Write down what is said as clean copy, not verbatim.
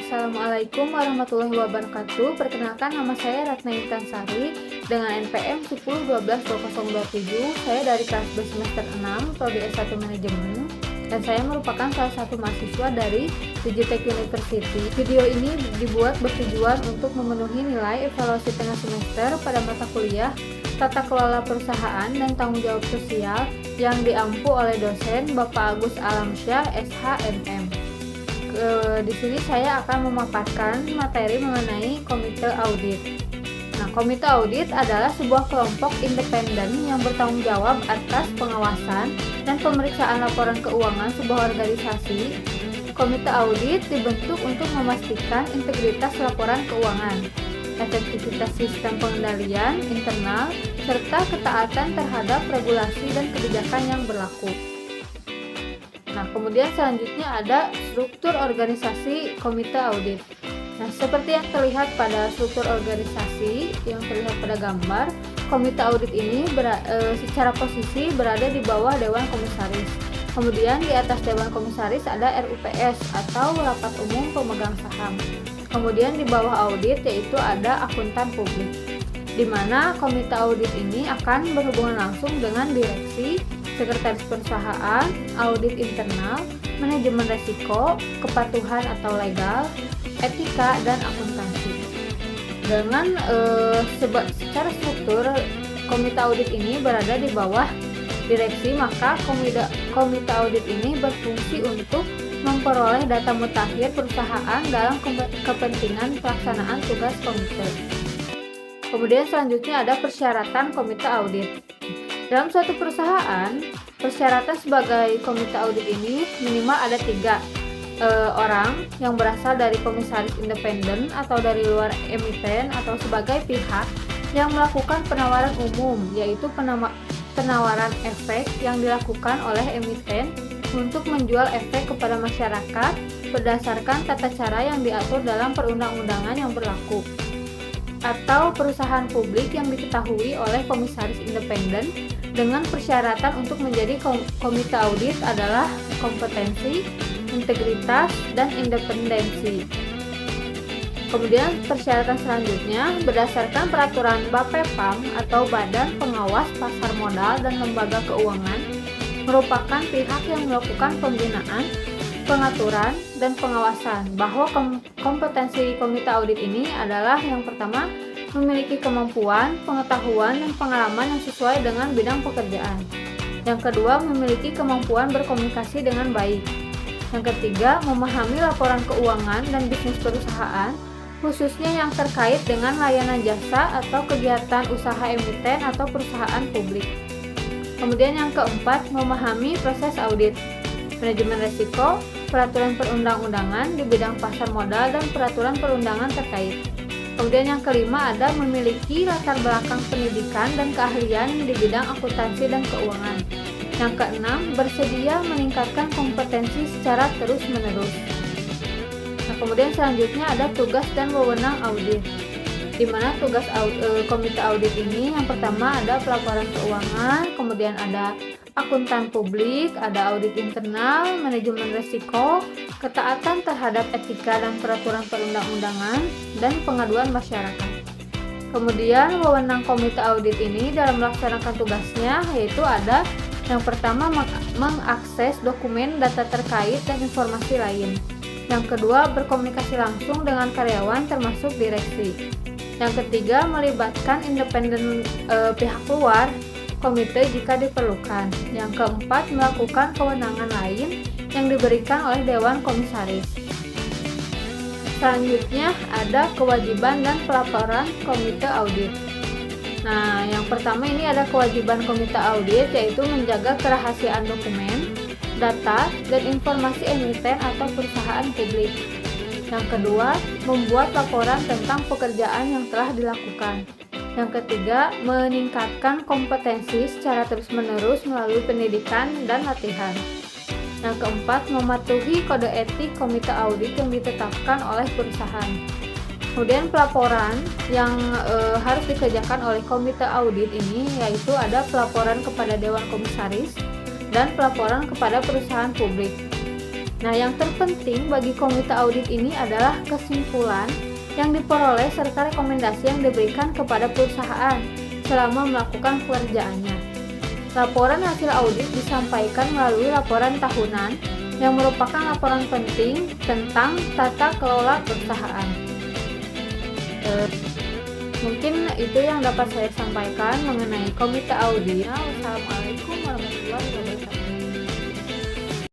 Assalamualaikum warahmatullahi wabarakatuh. Perkenalkan, nama saya Ratna Intansari dengan NPM 10122027. Saya dari kelas B semester 6, Prodi S1 Manajemen, dan saya merupakan salah satu mahasiswa dari Digitech University. Video ini dibuat bertujuan untuk memenuhi nilai evaluasi tengah semester pada mata kuliah Tata Kelola Perusahaan dan Tanggung Jawab Sosial yang diampu oleh dosen Bapak Agus Alamsyah, SHMM. Di sini saya akan memaparkan materi mengenai komite audit. Nah, komite audit adalah sebuah kelompok independen yang bertanggung jawab atas pengawasan dan pemeriksaan laporan keuangan sebuah organisasi. Komite audit dibentuk untuk memastikan integritas laporan keuangan, efektivitas sistem pengendalian internal, serta ketaatan terhadap regulasi dan kebijakan yang berlaku. Nah, kemudian selanjutnya ada struktur organisasi komite audit. Nah, seperti yang terlihat pada struktur organisasi yang terlihat pada gambar, komite audit ini secara posisi berada di bawah Dewan Komisaris. Kemudian di atas Dewan Komisaris ada RUPS atau Rapat Umum Pemegang Saham. Kemudian di bawah audit yaitu ada akuntan publik, di mana komite audit ini akan berhubungan langsung dengan direksi, sekretaris perusahaan, audit internal, manajemen resiko, kepatuhan atau legal, etika, dan akuntansi. Dengan secara struktur komite audit ini berada di bawah direksi, maka komite audit ini berfungsi untuk memperoleh data mutakhir perusahaan dalam kepentingan pelaksanaan tugas komite. Kemudian selanjutnya ada persyaratan komite audit. Dalam suatu perusahaan, persyaratan sebagai komite audit ini minimal ada 3 orang yang berasal dari komisaris independen atau dari luar emiten atau sebagai pihak yang melakukan penawaran umum, yaitu penawaran efek yang dilakukan oleh emiten untuk menjual efek kepada masyarakat berdasarkan tata cara yang diatur dalam perundang-undangan yang berlaku, atau perusahaan publik yang diketahui oleh komisaris independen dengan persyaratan untuk menjadi komite audit adalah kompetensi, integritas, dan independensi. Kemudian persyaratan selanjutnya berdasarkan peraturan BAPEPAM atau Badan Pengawas Pasar Modal dan Lembaga Keuangan, merupakan pihak yang melakukan pembinaan, pengaturan, dan pengawasan, bahwa kompetensi komite audit ini adalah yang pertama, memiliki kemampuan, pengetahuan, dan pengalaman yang sesuai dengan bidang pekerjaan. Yang kedua, memiliki kemampuan berkomunikasi dengan baik. Yang ketiga, memahami laporan keuangan dan bisnis perusahaan, khususnya yang terkait dengan layanan jasa atau kegiatan usaha emiten atau perusahaan publik. Kemudian yang keempat, memahami proses audit, manajemen risiko, peraturan perundang-undangan di bidang pasar modal, dan peraturan perundangan terkait. Kemudian yang kelima ada memiliki latar belakang pendidikan dan keahlian di bidang akuntansi dan keuangan. Yang keenam, bersedia meningkatkan kompetensi secara terus-menerus. Nah, kemudian selanjutnya ada tugas dan wewenang audit, di mana tugas komite audit ini yang pertama ada pelaporan keuangan, kemudian ada akuntan publik, ada audit internal, manajemen risiko, ketaatan terhadap etika dan peraturan perundang-undangan, dan pengaduan masyarakat. Kemudian wewenang komite audit ini dalam melaksanakan tugasnya yaitu ada yang pertama mengakses dokumen, data terkait, dan informasi lain. Yang kedua, berkomunikasi langsung dengan karyawan termasuk direksi. Yang ketiga, melibatkan independen pihak luar komite jika diperlukan. Yang keempat, melakukan kewenangan lain yang diberikan oleh Dewan Komisaris. Selanjutnya ada kewajiban dan pelaporan komite audit. Nah, yang pertama ini ada kewajiban komite audit, yaitu menjaga kerahasiaan dokumen, data, dan informasi emiten atau perusahaan publik. Yang kedua, membuat laporan tentang pekerjaan yang telah dilakukan. Yang ketiga, meningkatkan kompetensi secara terus-menerus melalui pendidikan dan latihan. Yang keempat, mematuhi kode etik komite audit yang ditetapkan oleh perusahaan. Kemudian pelaporan yang harus dikerjakan oleh komite audit ini yaitu ada pelaporan kepada Dewan Komisaris dan pelaporan kepada perusahaan publik. Nah, yang terpenting bagi komite audit ini adalah kesimpulan yang diperoleh serta rekomendasi yang diberikan kepada perusahaan selama melakukan pekerjaannya. Laporan hasil audit disampaikan melalui laporan tahunan yang merupakan laporan penting tentang tata kelola perusahaan. Mungkin itu yang dapat saya sampaikan mengenai komite audit. Wassalamualaikum warahmatullahi wabarakatuh.